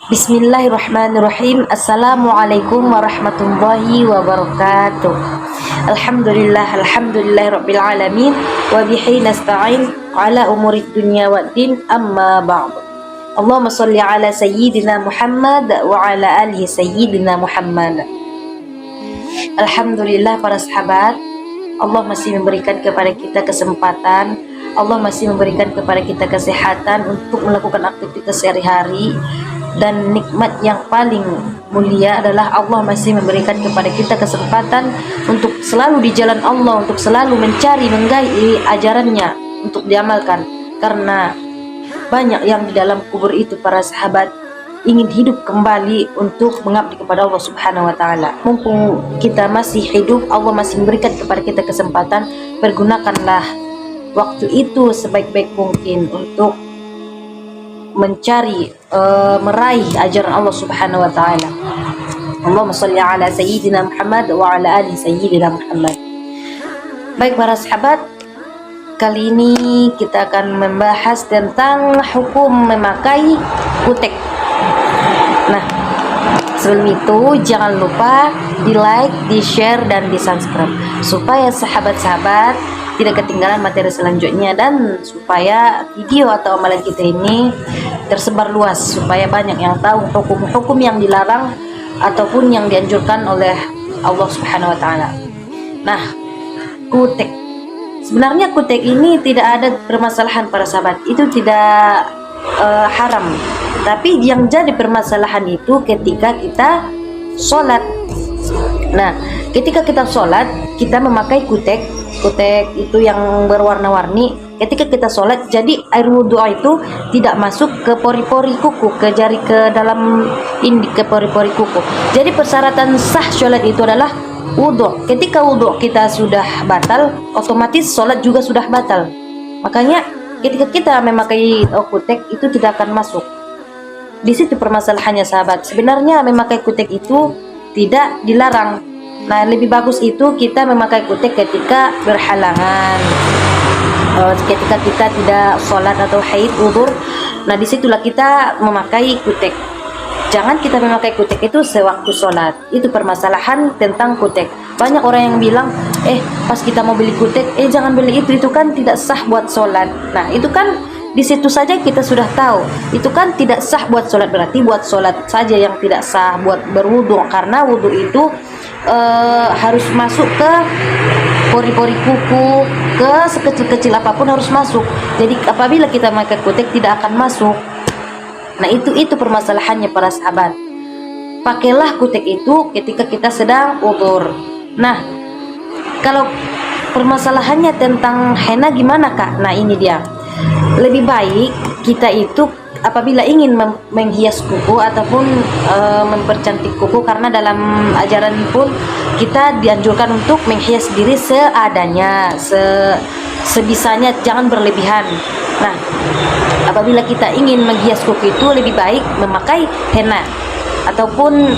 Bismillahirrahmanirrahim. Assalamualaikum warahmatullahi wabarakatuh. Alhamdulillah rabbil alamin wa bihi nasta'in ala umurid dunya waddin, amma ba'd. Allahumma shalli ala sayyidina Muhammad wa ala alihi sayyidina Muhammad. Alhamdulillah para sahabat, Allah masih memberikan kepada kita kesempatan, Allah masih memberikan kepada kita kesehatan untuk melakukan aktivitas sehari-hari. Dan nikmat yang paling mulia adalah Allah masih memberikan kepada kita kesempatan untuk selalu di jalan Allah, untuk selalu mencari, menggapai ajarannya untuk diamalkan. Karena banyak yang di dalam kubur itu para sahabat ingin hidup kembali untuk mengabdi kepada Allah Subhanahu wa taala. Mumpung kita masih hidup, Allah masih memberikan kepada kita kesempatan, pergunakanlah waktu itu sebaik-baik mungkin untuk mencari, meraih ajaran Allah Subhanahu wa taala. Allahumma shalli ala sayyidina Muhammad wa ala ali sayyidina Muhammad. Baik para sahabat, kali ini kita akan membahas tentang hukum memakai kutek. Nah, sebelum itu jangan lupa di like, di share, dan di subscribe supaya sahabat-sahabat tidak ketinggalan materi selanjutnya, dan supaya video atau amalan kita ini tersebar luas, supaya banyak yang tahu hukum-hukum yang dilarang ataupun yang dianjurkan oleh Allah Subhanahu wa taala. Nah, kutek. Sebenarnya kutek ini tidak ada permasalahan para sahabat. Itu tidak haram. Tapi yang jadi permasalahan itu ketika kita sholat. Nah, ketika kita sholat, kita memakai kutek itu yang berwarna-warni. Ketika kita sholat, jadi air wudhu itu tidak masuk ke pori-pori kuku, ke jari, ke dalam ini, ke pori-pori kuku. Jadi persyaratan sah sholat itu adalah wudhu. Ketika wudhu kita sudah batal, otomatis sholat juga sudah batal. Makanya ketika kita memakai kutek itu tidak akan masuk. Di situ permasalahannya sahabat. Sebenarnya memakai kutek itu tidak dilarang. Nah, lebih bagus itu kita memakai kutek ketika berhalangan, ketika kita tidak sholat atau haid, udzur. Nah, disitulah kita memakai kutek. Jangan kita memakai kutek itu sewaktu sholat. Itu permasalahan tentang kutek. Banyak orang yang bilang, pas kita mau beli kutek, jangan beli itu kan tidak sah buat sholat. Nah, itu kan di situ saja kita sudah tahu itu kan tidak sah buat sholat, berarti buat sholat saja yang tidak sah, buat berwudu, karena wudu itu harus masuk ke pori-pori kuku, ke sekecil-kecil apapun harus masuk. Jadi apabila kita memakai kutek tidak akan masuk. Nah, itu permasalahannya para sahabat. Pakailah kutek itu ketika kita sedang udzur. Nah, kalau permasalahannya tentang henna gimana kak? Nah, ini dia. Lebih baik kita itu apabila ingin menghias kuku ataupun mempercantik kuku, karena dalam ajaran pun kita dianjurkan untuk menghias diri seadanya, sebisanya, jangan berlebihan. Nah, apabila kita ingin menghias kuku itu lebih baik memakai henna ataupun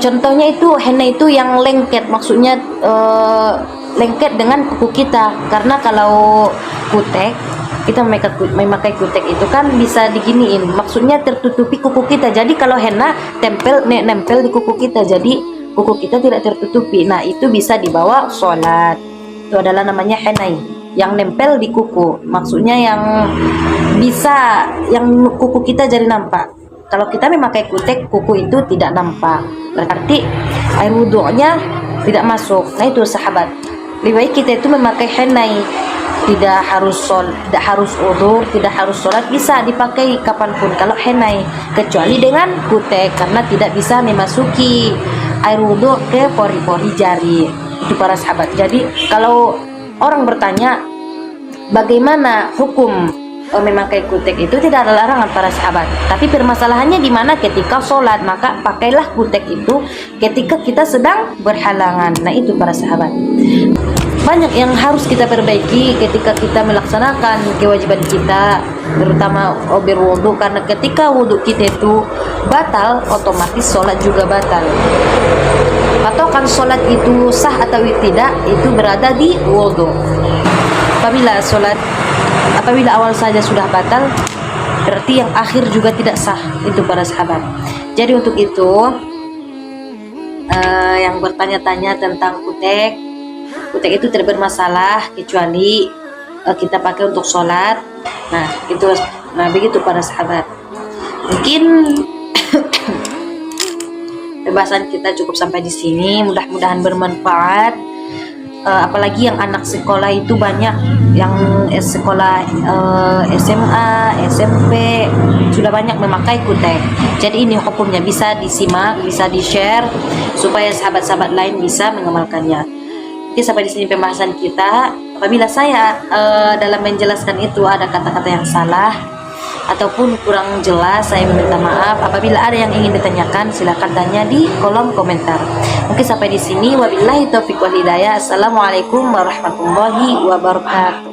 contohnya itu henna itu yang lengket, maksudnya lengket dengan kuku kita. Karena kalau kutek, kita memakai kutek itu kan bisa diginiin, maksudnya tertutupi kuku kita. Jadi kalau henna nempel di kuku kita, jadi kuku kita tidak tertutupi. Nah, itu bisa dibawa sholat. Itu adalah namanya henna yang nempel di kuku, maksudnya yang bisa, yang kuku kita jadi nampak. Kalau kita memakai kutek, kuku itu tidak nampak, berarti air wudhunya tidak masuk. Nah, itu sahabat, lebih baik kita itu memakai henna. Tidak harus tidak harus udzur, tidak harus sholat, bisa dipakai kapanpun kalau henna, kecuali dengan kutek, karena tidak bisa memasuki air wudhu ke pori-pori jari. Itu para sahabat. Jadi kalau orang bertanya bagaimana hukum memakai kutek, itu tidak ada larangan para sahabat. Tapi permasalahannya di mana ketika sholat, maka pakailah kutek itu ketika kita sedang berhalangan. Nah, itu para sahabat. Banyak yang harus kita perbaiki ketika kita melaksanakan kewajiban kita, terutama berwudu, karena ketika wudu kita itu batal, otomatis sholat juga batal. Patokan sholat itu sah atau tidak itu berada di wudu. Apabila awal saja sudah batal, berarti yang akhir juga tidak sah itu para sahabat. Jadi untuk itu yang bertanya-tanya tentang kutek itu tidak bermasalah kecuali kita pakai untuk sholat. Nah begitu para sahabat. Mungkin pembahasan kita cukup sampai di sini, mudah-mudahan bermanfaat. Apalagi yang anak sekolah itu banyak yang sekolah SMA, SMP sudah banyak memakai kutek. Jadi ini hukumnya bisa disimak, bisa di-share supaya sahabat-sahabat lain bisa mengamalkannya. Oke, sampai di sini pembahasan kita. Apabila saya dalam menjelaskan itu ada kata-kata yang salah ataupun kurang jelas, saya meminta maaf. Apabila ada yang ingin ditanyakan, silakan tanya di kolom komentar. Mungkin sampai di sini. Wabillahi taufiq wal hidayah. Assalamualaikum warahmatullahi wabarakatuh.